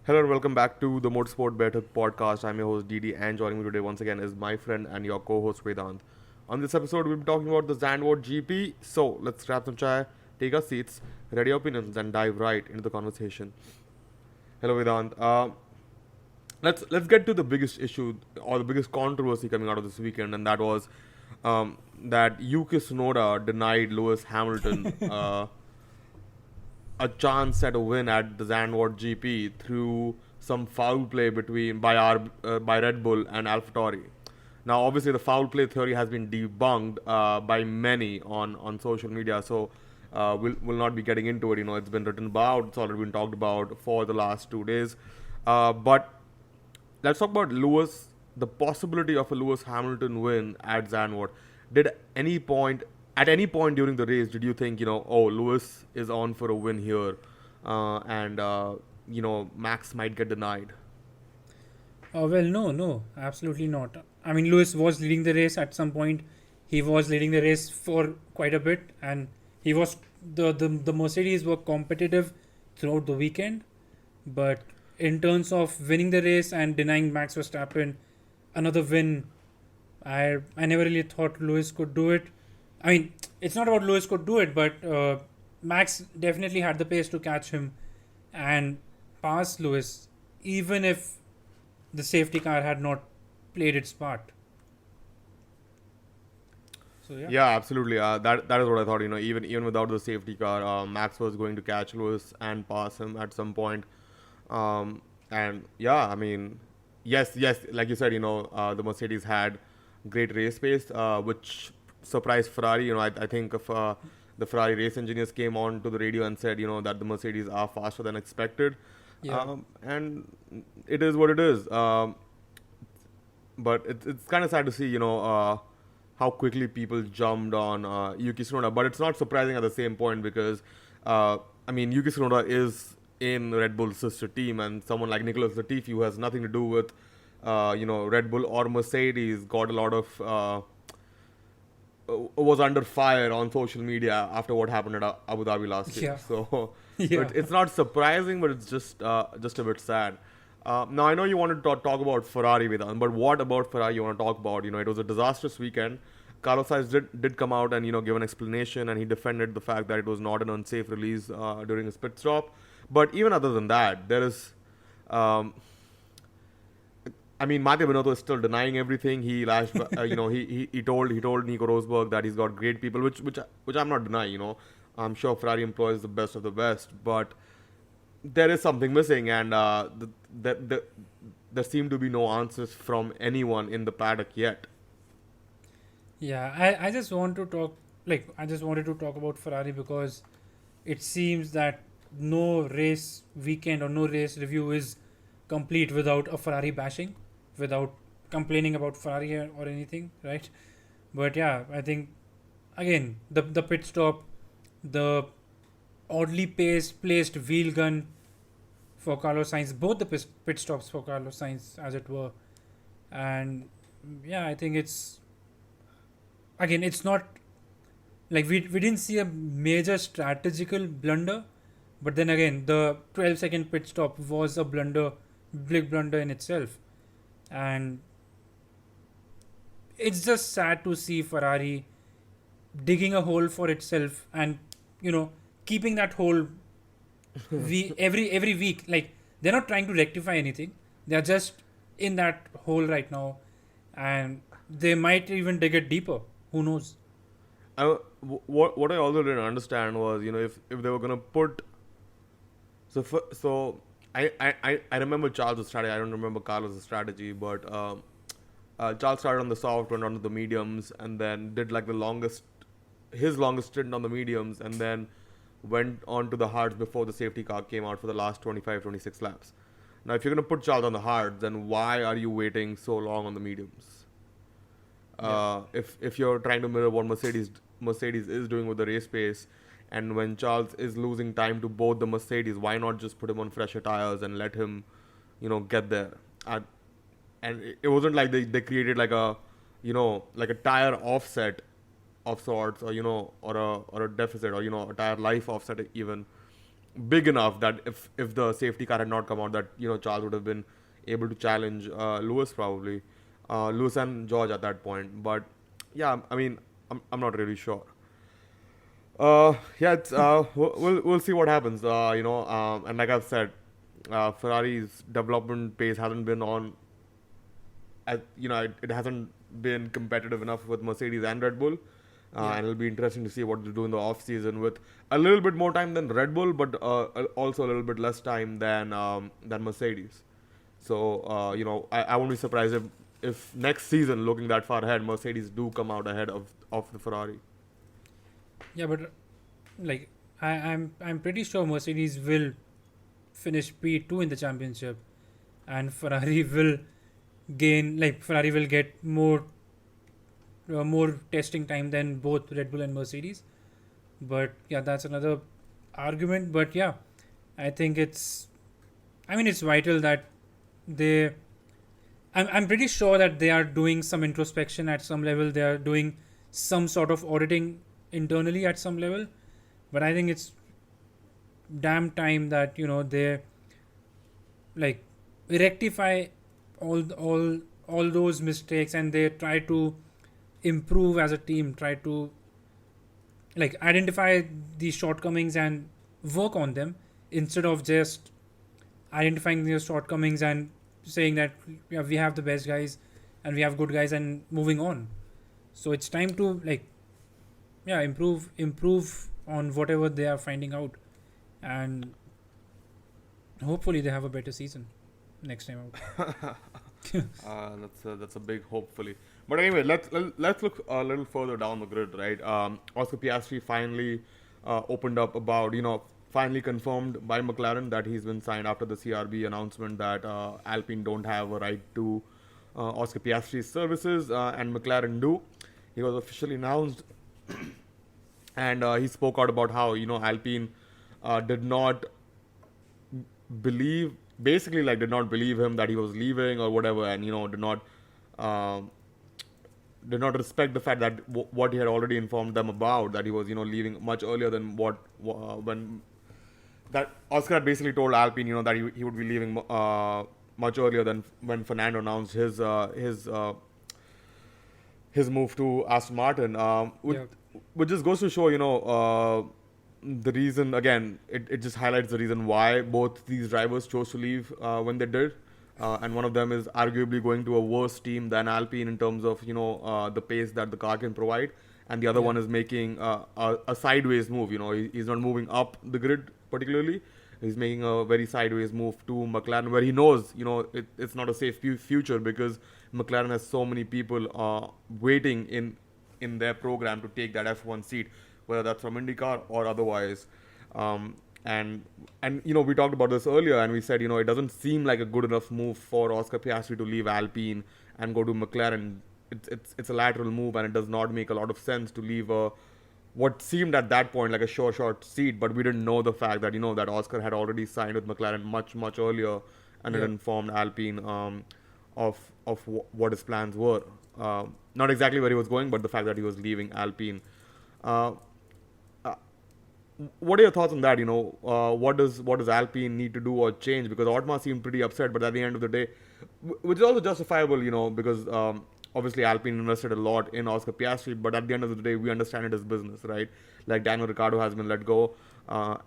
Hello and welcome back to the Motorsport podcast. I'm your host Didi, and joining me today once again is my friend and your co-host Vedant. On this episode, we'll be talking about the Zandvoort GP. So let's grab some chai, take our seats, ready our opinions, and dive right into the conversation. Hello Vedant. Let's get to the biggest issue or the biggest controversy coming out of this weekend, and that was that Yuki Tsunoda denied Lewis Hamilton a chance at a win at the Zandvoort GP through some foul play by Red Bull and AlphaTauri. Now, obviously, the foul play theory has been debunked by many on social media, so we'll not be getting into it. It's been written about, it's already been talked about for the last 2 days. But let's talk about Lewis, the possibility of a Lewis Hamilton win at Zandvoort. Did any point at any point during the race did you think oh, Lewis is on for a win here, and Max might get denied? Well, no, absolutely not. I mean, Lewis was leading the race at some point. He was leading the race for quite a bit, and he was the Mercedes were competitive throughout the weekend. But in terms of winning the race and denying Max Verstappen another win, I never really thought Lewis could do it. I mean, it's not about Lewis could do it, but Max definitely had the pace to catch him and pass Lewis, even if the safety car had not played its part. So yeah. Yeah, absolutely. That is what I thought. Even without the safety car, Max was going to catch Lewis and pass him at some point. And yeah, I mean, yes, like you said, the Mercedes had great race pace, which surprised Ferrari. I think if the Ferrari race engineers came on to the radio and said, that the Mercedes are faster than expected. Yeah. And it is what it is. But it's kind of sad to see, how quickly people jumped on Yuki Tsunoda. But it's not surprising at the same point because, Yuki Tsunoda is in Red Bull's sister team, and someone like Nicholas Latifi, who has nothing to do with, Red Bull or Mercedes, got a lot of was under fire on social media after what happened at Abu Dhabi last year. Yeah. So Yeah. it's not surprising, but it's just a bit sad. Now I know you wanted to talk about Ferrari, Vedant, but what about Ferrari you want to talk about? It was a disastrous weekend. Carlos Sainz did come out and give an explanation, and he defended the fact that it was not an unsafe release during his pit stop. But even other than that, there is. Mattia Binotto is still denying everything. He lashed, he told Nico Rosberg that he's got great people, which I'm not denying. I'm sure Ferrari employs the best of the best, but there is something missing, and there seem to be no answers from anyone in the paddock yet. Yeah, I just want to talk I just wanted to talk about Ferrari because it seems that no race weekend or no race review is complete without a Ferrari bashing, without complaining about Ferrari or anything, right? But yeah, I think again the pit stop, the oddly placed wheel gun for Carlos Sainz, both the pit stops for Carlos Sainz as it were, and yeah, I think it's not we didn't see a major strategical blunder, but then again the 12-second pit stop was a big blunder in itself, and it's just sad to see Ferrari digging a hole for itself and keeping that hole every week. Like, they're not trying to rectify anything, they're just in that hole right now, and they might even dig it deeper, who knows. What I also didn't understand was, if they were gonna put so I remember Charles' strategy. I don't remember Carlos' strategy, but Charles started on the soft, went on to the mediums, and then did like his longest stint on the mediums, and then went on to the hards before the safety car came out for the last 25, 26 laps. Now, if you're going to put Charles on the hards, then why are you waiting so long on the mediums? If you're trying to mirror what Mercedes is doing with the race pace, and when Charles is losing time to both the Mercedes, why not just put him on fresher tires and let him, get there? And it wasn't like they created like a tire offset of sorts, or or a deficit, or a tire life offset even, big enough that if the safety car had not come out, that Charles would have been able to challenge Lewis probably, Lewis and George at that point. But yeah, I mean, I'm not really sure. Yeah, we'll see what happens. And like I've said, Ferrari's development pace hasn't been on. It hasn't been competitive enough with Mercedes and Red Bull. And it'll be interesting to see what they do in the off season with a little bit more time than Red Bull, but also a little bit less time than Mercedes. So I won't be surprised if next season, looking that far ahead, Mercedes do come out ahead of the Ferrari. Yeah, but like I'm pretty sure Mercedes will finish P2 in the championship, and Ferrari will Ferrari will get more testing time than both Red Bull and Mercedes. But yeah, that's another argument. But yeah, I think it's vital that they. I'm pretty sure that they are doing some introspection at some level. They are doing some sort of auditing internally at some level. But I think it's damn time that they rectify all those mistakes, and they try to improve as a team, try to identify these shortcomings and work on them, instead of just identifying these shortcomings and saying that we have the best guys and we have good guys and moving on. So it's time to improve on whatever they are finding out, and hopefully they have a better season next time out. That's a big hopefully. But anyway, let's look a little further down the grid, right? Oscar Piastri finally opened up about finally confirmed by McLaren that he's been signed after the CRB announcement that Alpine don't have a right to Oscar Piastri's services, and McLaren do. He was officially announced, and he spoke out about how Alpine did not believe, basically did not believe him that he was leaving or whatever, and did not respect the fact that what he had already informed them about, that he was leaving much earlier than when that Oscar had basically told Alpine that he would be leaving much earlier than when Fernando announced his move to Aston Martin, which just goes to show the reason, again, it just highlights the reason why both these drivers chose to leave when they did. And one of them is arguably going to a worse team than Alpine in terms of the pace that the car can provide, and the other one is making a sideways move. He's not moving up the grid particularly. He's making a very sideways move to McLaren, where he knows it's not a safe future, because McLaren has so many people waiting in their program to take that F1 seat, whether that's from IndyCar or otherwise. And we talked about this earlier, and we said it doesn't seem like a good enough move for Oscar Piastri to leave Alpine and go to McLaren. It's a lateral move, and it does not make a lot of sense to leave what seemed at that point like a short seat, but we didn't know the fact that that Oscar had already signed with McLaren much earlier, and it informed Alpine of what his plans were. Not exactly where he was going, but the fact that he was leaving Alpine. What are your thoughts on that? What does Alpine need to do or change? Because Otmar seemed pretty upset, but at the end of the day, which is also justifiable, because obviously Alpine invested a lot in Oscar Piastri, but at the end of the day, we understand it as business, right? Like Daniel Ricciardo has been let go,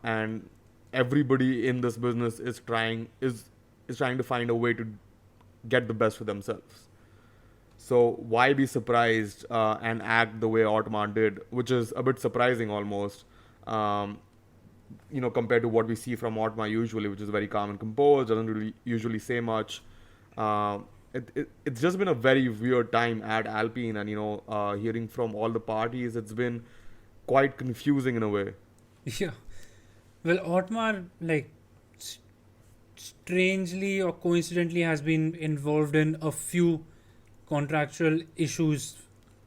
and everybody in this business is trying to find a way to get the best for themselves. So why be surprised and act the way Otmar did, which is a bit surprising almost. Compared to what we see from Otmar usually, which is very calm and composed, doesn't really usually say much. It's just been a very weird time at Alpine, and hearing from all the parties, it's been quite confusing in a way. Yeah. Well, Otmar, strangely or coincidentally, has been involved in a few contractual issues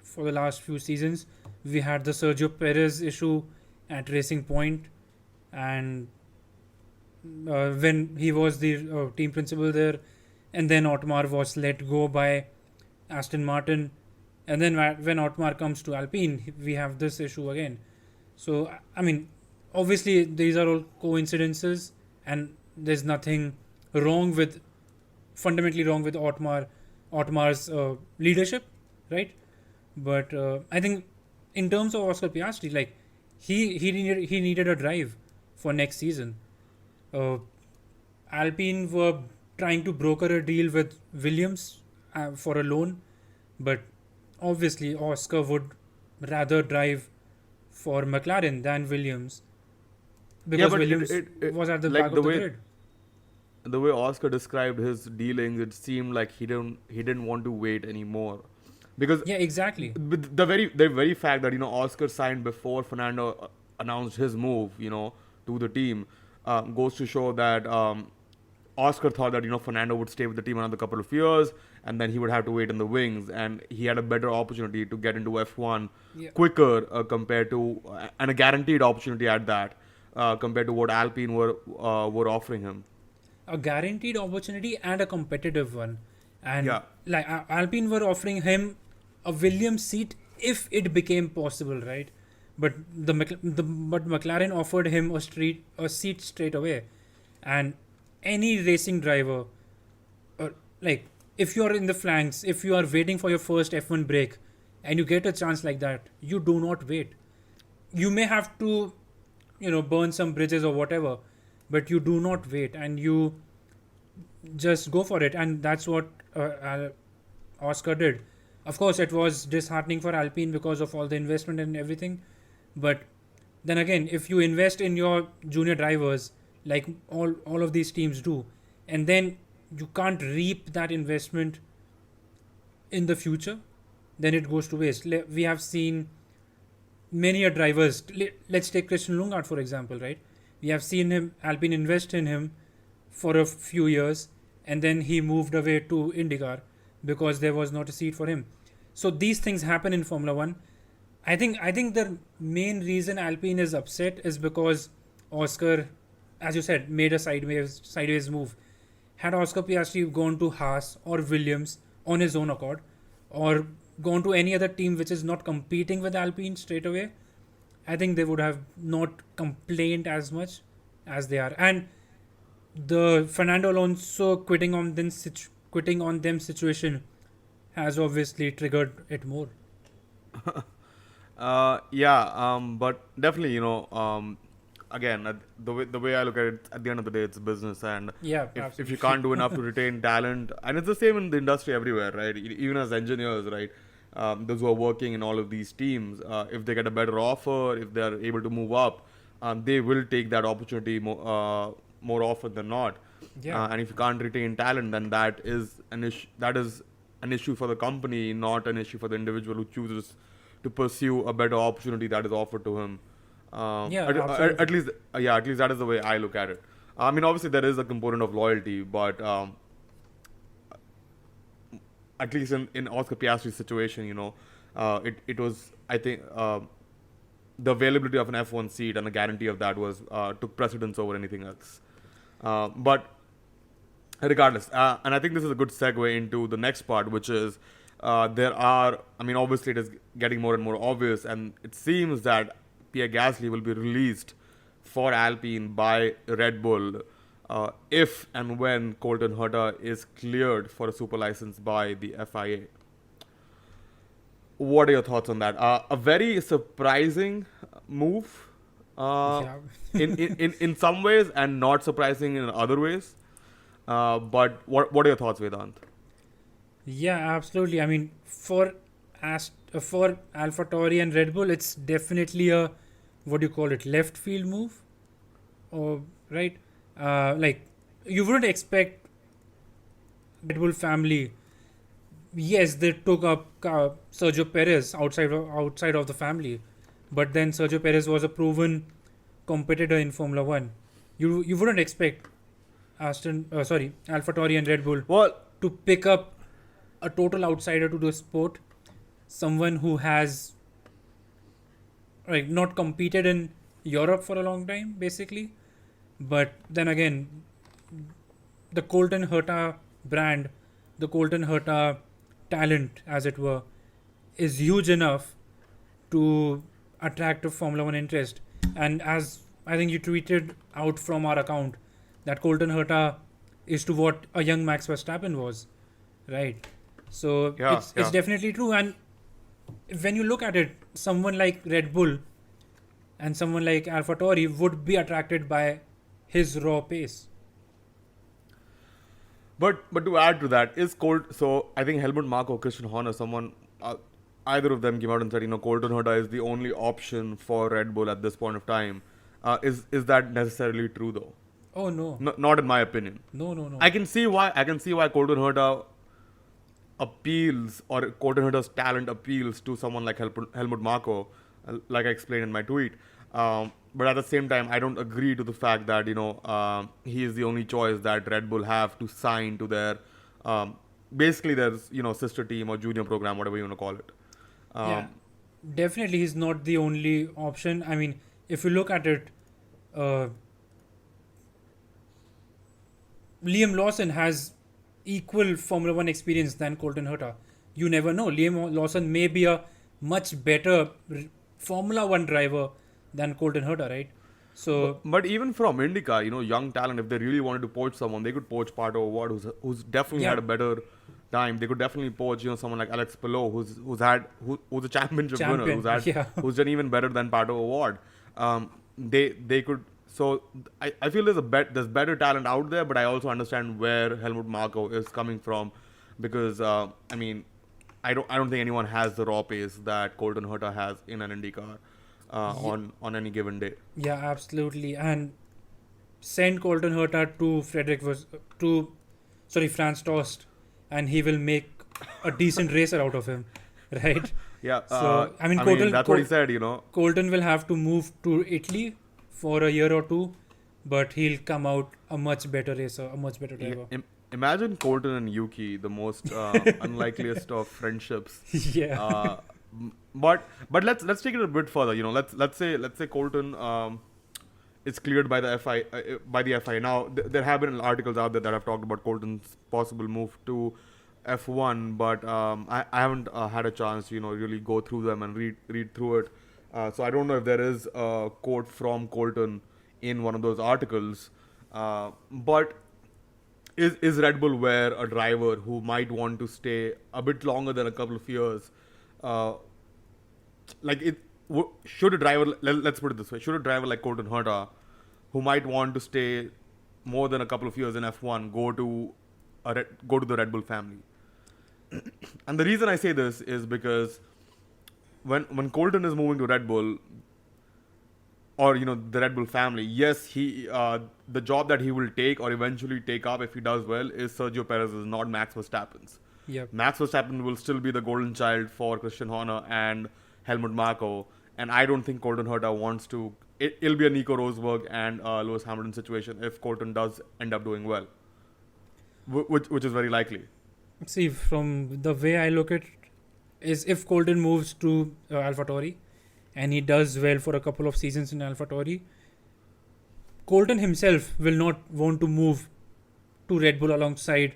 for the last few seasons. We had the Sergio Perez issue at Racing Point, and when he was the team principal there, and then Otmar was let go by Aston Martin, and then when Otmar comes to Alpine, we have this issue again. So obviously these are all coincidences, and there's nothing wrong with fundamentally wrong with Otmar's leadership, right? But I think in terms of Oscar Piastri, like he needed a drive for next season. Uh, Alpine were trying to broker a deal with Williams for a loan, but obviously Oscar would rather drive for McLaren than Williams Yeah, because but Williams was at the like back of the grid. the way Oscar described his dealings, it seemed like he didn't want to wait anymore, because Yeah, exactly. with the very fact that Oscar signed before Fernando announced his move, to the team, goes to show that Oscar thought that Fernando would stay with the team another couple of years, and then he would have to wait in the wings, and he had a better opportunity to get into F1 Yeah. quicker compared to and a guaranteed opportunity at that, compared to what Alpine were offering him. A guaranteed opportunity and a competitive one. And Yeah. like Alpine were offering him a Williams seat if it became possible, right? But but McLaren offered him a seat straight away, and any racing driver, like if you are in the flanks, if you are waiting for your first F1 break, and you get a chance like that, you do not wait. You may have to, burn some bridges or whatever, but you do not wait and you just go for it. And that's what Oscar did. Of course, it was disheartening for Alpine because of all the investment and everything. But then again, if you invest in your junior drivers, like all of these teams do, and then you can't reap that investment in the future, then it goes to waste. We have seen many a drivers. Let's take Christian Lungard for example, right? We have seen him Alpine invest in him for a few years, and then he moved away to IndyCar because there was not a seat for him. So these things happen in Formula One. I think the main reason Alpine is upset is because Oscar, as you said, made a sideways move. Had Oscar Piastri gone to Haas or Williams on his own accord, or gone to any other team which is not competing with Alpine straight away, I think they would have not complained as much as they are. And the Fernando Alonso quitting on them situation has obviously triggered it more. Yeah, but definitely, again, the way I look at it, at the end of the day, it's business, and Yeah, if you absolutely. can't do enough to retain talent, and it's the same in the industry everywhere, right? Even as engineers, right? Those who are working in all of these teams, if they get a better offer, if they are able to move up, they will take that opportunity more often than not. Yeah. And if you can't retain talent, then that is an issue. That is an issue for the company, not an issue for the individual who chooses to pursue a better opportunity that is offered to him. Yeah, At absolutely. least, at least that is the way I look at it. I mean, obviously there is a component of loyalty, but at least in Oscar Piastri's situation, it was, I think, the availability of an F1 seat and the guarantee of that was took precedence over anything else. But regardless, and I think this is a good segue into the next part, which is I mean, obviously it is getting more and more obvious, and it seems that Pierre Gasly will be released for Alpine by Red Bull if and when Colton Herta is cleared for a super license by the FIA. What are your thoughts on that? A very surprising move Yeah. in some ways, and not surprising in other ways. But what are your thoughts, Vedant? Yeah, absolutely. I mean, for AlphaTauri and Red Bull, it's definitely a, what do you call it, left field move, or right? Like you wouldn't expect Red Bull family. Yes, they took up Sergio Perez outside of the family, but then Sergio Perez was a proven competitor in Formula One. You wouldn't expect AlphaTauri and Red Bull Well, to pick up a total outsider to the sport, someone who has not competed in Europe for a long time, basically. But then again, the Colton Herta brand, the Colton Herta talent, as it were, is huge enough to attract a Formula One interest. And as I think you tweeted out from our account that Colton Herta is to what a young Max Verstappen was, right? So Yeah, it's yeah. definitely true. And when you look at it, someone like Red Bull and someone like AlphaTauri would be attracted by his raw pace. But to add to that, is Colt? So I think Helmut Marko, Christian Horner, someone, either of them came out and said, Colton Herta is the only option for Red Bull at this point of time. Is that necessarily true though? Oh no, No, not in my opinion. no, no, no. I can see why Colton Herta appeals, or Colton Herta's talent appeals to someone like Helmut Marko, like I explained in my tweet. But at the same time, I don't agree to the fact that he is the only choice that Red Bull have to sign to their basically their sister team or junior program, whatever you want to call it. Yeah, definitely he's not the only option. I mean, if you look at it, uh, Liam Lawson has equal Formula One experience than Colton Herta. You never know. Liam Lawson may be a much better Formula One driver than Colton Herta, right? So But even from IndyCar, young talent, if they really wanted to poach someone, they could poach Pato O'Ward, who's definitely Yeah. had a better time. They could definitely poach, someone like Alex Palou, who's a championship winner, Champion, yeah. who's done even better than Pato O'Ward. They could. So I feel there's better talent out there, but I also understand where Helmut Marko is coming from, because I don't think anyone has the raw pace that Colton Herta has in an IndyCar on any given day. yeah, absolutely. And send Colton Herta to Franz Tost, and he will make a decent racer out of him, right? Yeah. So I mean, Colton, that's what he said. Colton will have to move to Italy for a year or two, but he'll come out a much better racer, a much better driver. Imagine Colton and Yuki, the most unlikeliest of friendships. Yeah. But let's take it a bit further. Let's say Colton is cleared by the FI. Now there have been articles out there that have talked about Colton's possible move to F1, but I haven't had a chance really go through them and read through it. So I don't know if there is a quote from Colton in one of those articles, but is Red Bull where a driver who might want to stay a bit longer than a couple of years, should a driver, let's put it this way, should a driver like Colton Herta, who might want to stay more than a couple of years in F1, go to the Red Bull family? And the reason I say this is because when Colton is moving to Red Bull, or the Red Bull family, yes, he the job that he will take or eventually take up if he does well is Sergio Perez's, not Max Verstappen's. Yep. Max Verstappen will still be the golden child for Christian Horner and Helmut Marko, and I don't think Colton Herta wants to. It'll be a Nico Rosberg and Lewis Hamilton situation if Colton does end up doing well, which is very likely. See, from the way I look at it, is if Colton moves to AlphaTauri and he does well for a couple of seasons in AlphaTauri, Colton himself will not want to move to Red Bull alongside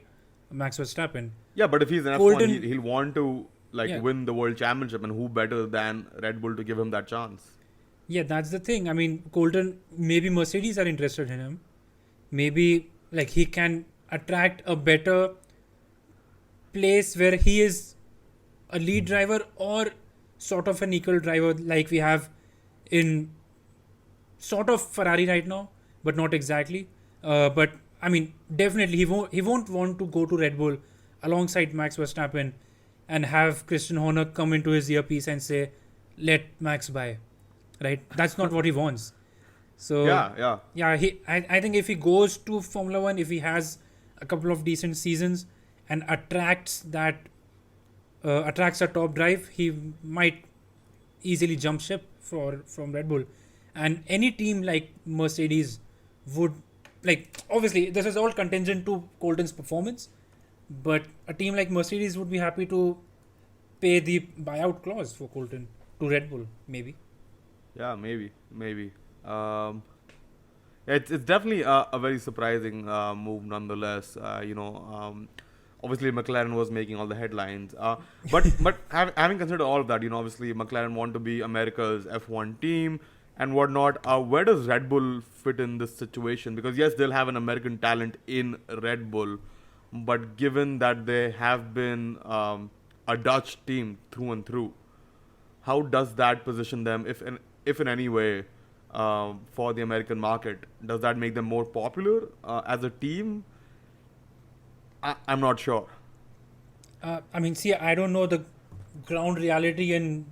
Max Verstappen. Yeah, but if he's an Colton- F1, he'll want to Yeah. win the world championship, and who better than Red Bull to give him that chance? Yeah, that's the thing. I mean, Colton, maybe Mercedes are interested in him. Maybe he can attract a better place where he is a lead driver or sort of an equal driver like we have in sort of Ferrari right now, but not exactly. But I mean, definitely he won't want to go to Red Bull alongside Max Verstappen and have Christian Horner come into his earpiece and say, "Let Max by," right? That's not what he wants. So Yeah. I think if he goes to Formula One, if he has a couple of decent seasons and attracts a top drive, he might easily jump ship from Red Bull. And any team like Mercedes would, obviously this is all contingent to Colton's performance, but a team like Mercedes would be happy to pay the buyout clause for Colton to Red Bull, maybe. Yeah, maybe. It's definitely a very surprising move, nonetheless. Obviously McLaren was making all the headlines, but having considered all of that, obviously McLaren want to be America's F1 team, and whatnot. Where does Red Bull fit in this situation? Because yes, they'll have an American talent in Red Bull, but given that they have been a Dutch team through and through, how does that position them, if in any way, for the American market? Does that make them more popular as a team? I'm not sure. I mean, see, I don't know the ground reality in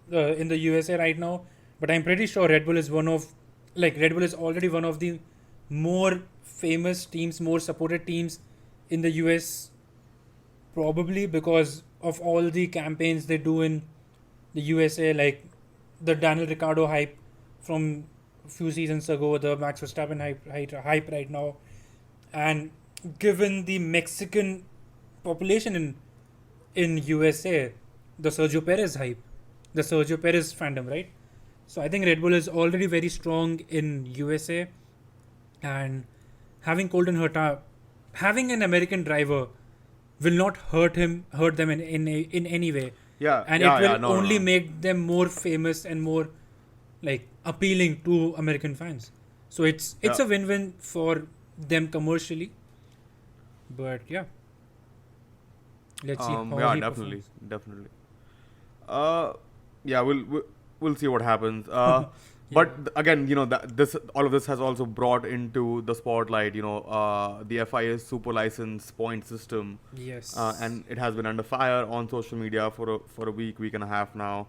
the USA right now, but I'm pretty sure Red Bull is Red Bull is already one of the more famous teams, more supported teams in the US, probably because of all the campaigns they do in the USA, like the Daniel Ricciardo hype from a few seasons ago, the Max Verstappen hype right now, and given the Mexican population in USA, the Sergio Perez hype, the Sergio Perez fandom, right? So I think Red Bull is already very strong in USA, and having Colton Herta, having an American driver, will not hurt them in any way, Yeah, and yeah, it yeah. will No, no, only no. make them more famous and more like appealing to American fans. So it's Yeah. a win-win for them commercially. But yeah, let's see how Yeah, he definitely, performs. definitely. Uh, yeah, we'll see what happens. Yeah. But again, that this all of this has also brought into the spotlight, the FIA's super license point system, Yes. and it has been under fire on social media for a week and a half now,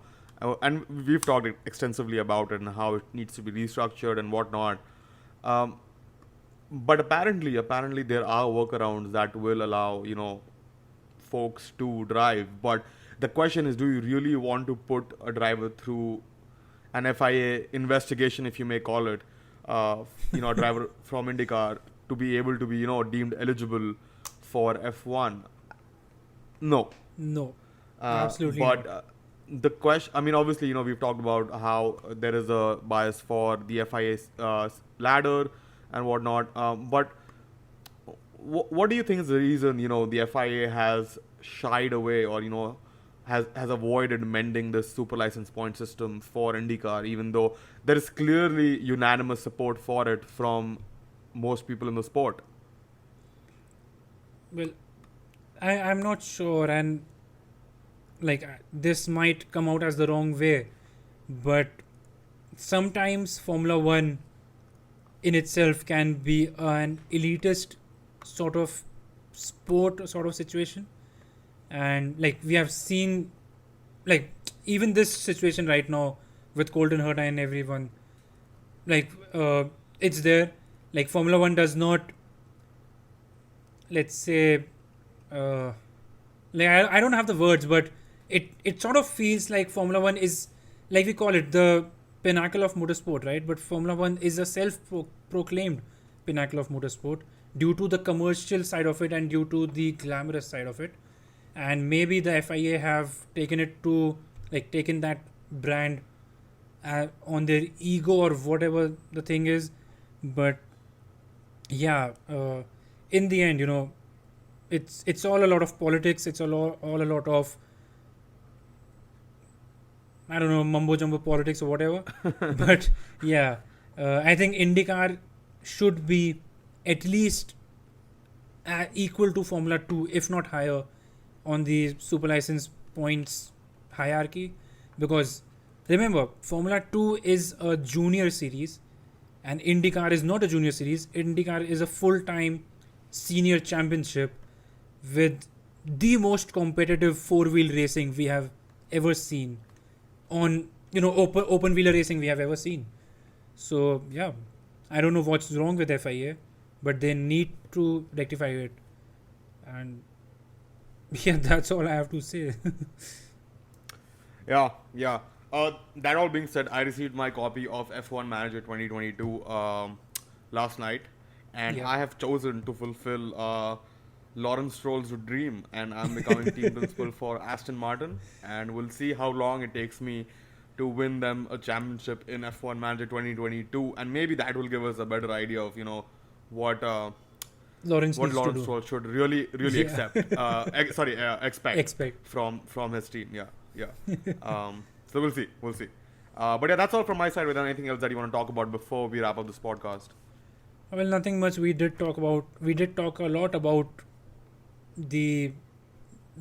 and we've talked extensively about it and how it needs to be restructured and whatnot. Um, but apparently there are workarounds that will allow folks to drive. But the question is, do you really want to put a driver through an FIA investigation, if you may call it, a driver from IndyCar to be able to be deemed eligible for F1? No. No. uh, Absolutely but not. the question, I mean, obviously, we've talked about how there is a bias for the FIA ladder and whatnot. But what do you think is the reason the FIA has shied away, or has avoided mending the super license point system for IndyCar, even though there is clearly unanimous support for it from most people in the sport? Well, I'm not sure, and this might come out as the wrong way, but sometimes Formula One in itself can be an elitist sort of sport sort of situation, and we have seen like even this situation right now with Colton Herta and everyone, like it's there. Like Formula One does not, let's say, uh, I don't have the words, but it sort of feels like Formula One is, like we call it, the pinnacle of motorsport, right? But Formula One is a self-proclaimed pinnacle of motorsport due to the commercial side of it and due to the glamorous side of it. And maybe the FIA have taken that brand on their ego or whatever the thing is. But yeah, in the end, it's all a lot of politics. It's all a lot of, I don't know, mumbo jumbo politics or whatever. But yeah, I think IndyCar should be at least equal to Formula 2, if not higher, on the super license points hierarchy. Because remember, Formula 2 is a junior series and IndyCar is not a junior series. IndyCar is a full time senior championship with the most competitive four-wheel racing we have ever seen on open wheeler racing we have ever seen. So yeah, I don't know what's wrong with FIA, but they need to rectify it. And yeah, that's all I have to say. Yeah, yeah. That all being said, I received my copy of F1 Manager 2022 last night, and Yeah. I have chosen to fulfill Lawrence Stroll's dream, and I'm becoming team principal for Aston Martin, and we'll see how long it takes me to win them a championship in F1 Manager 2022, and maybe that will give us a better idea of what Lawrence what needs to Lawrence do. Stroll should really Yeah. accept. Expect Expect. from his team. Yeah, yeah. So we'll see. But yeah, that's all from my side. Without anything else that you want to talk about before we wrap up this podcast? Well, nothing much. We did talk a lot about the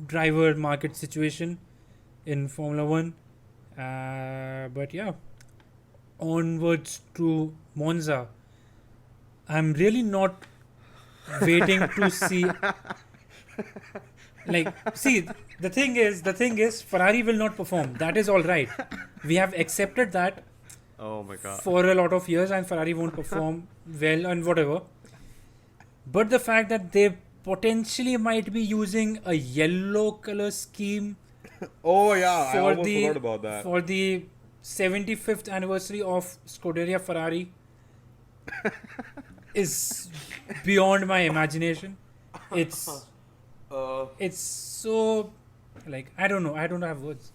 driver market situation in Formula One. But yeah, onwards to Monza. I'm really not waiting to see. Like, see, the thing is, Ferrari will not perform. That is all right. We have accepted that Oh my god. for a lot of years, and Ferrari won't perform well and whatever. But the fact that they potentially might be using a yellow color scheme Oh yeah, I for almost the forgot about that. for the 75th anniversary of Scuderia Ferrari is beyond my imagination. It's it's so, like, I don't know. I don't have words.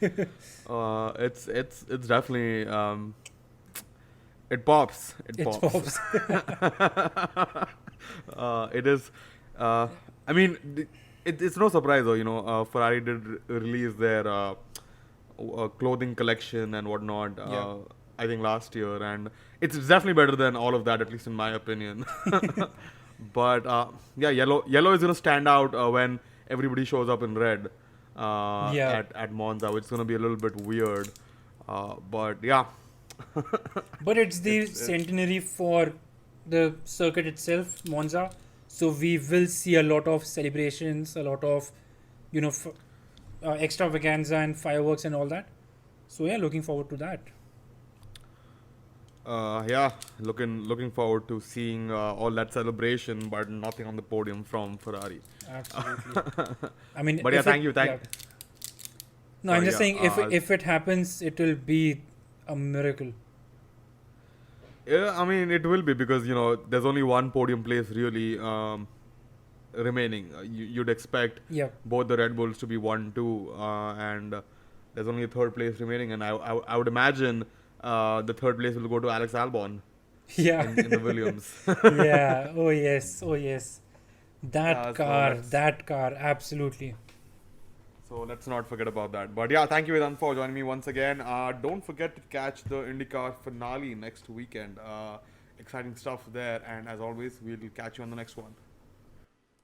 It's definitely it pops. It It pops. pops. It is. I mean, it's no surprise though. Ferrari did release their clothing collection and whatnot. Yeah. I think last year, and it's definitely better than all of that, at least in my opinion. But yeah, yellow is gonna stand out when everybody shows up in red Yeah. at Monza, which is gonna be a little bit weird. But yeah. But it's the It's- centenary for the circuit itself, Monza. So we will see a lot of celebrations, a lot of, extravaganza and fireworks and all that. So yeah, looking forward to that. Yeah, looking forward to seeing all that celebration, but nothing on the podium from Ferrari. Absolutely. I mean, But yeah, if thank it- you, thank. yeah. No, I'm Sorry, just yeah, saying, if it happens, it will be a miracle. Yeah, I mean it will be because there's only one podium place really remaining. You'd expect Yeah. both the Red Bulls to be 1-2, and there's only a third place remaining, and I would imagine the third place will go to Alex Albon Yeah. in the Williams. Yeah. Oh yes. Oh yes. Yeah, so That car. Absolutely. So let's not forget about that. But yeah, thank you, Vedant, for joining me once again. Don't forget to catch the IndyCar finale next weekend. Exciting stuff there. And as always, we'll catch you on the next one.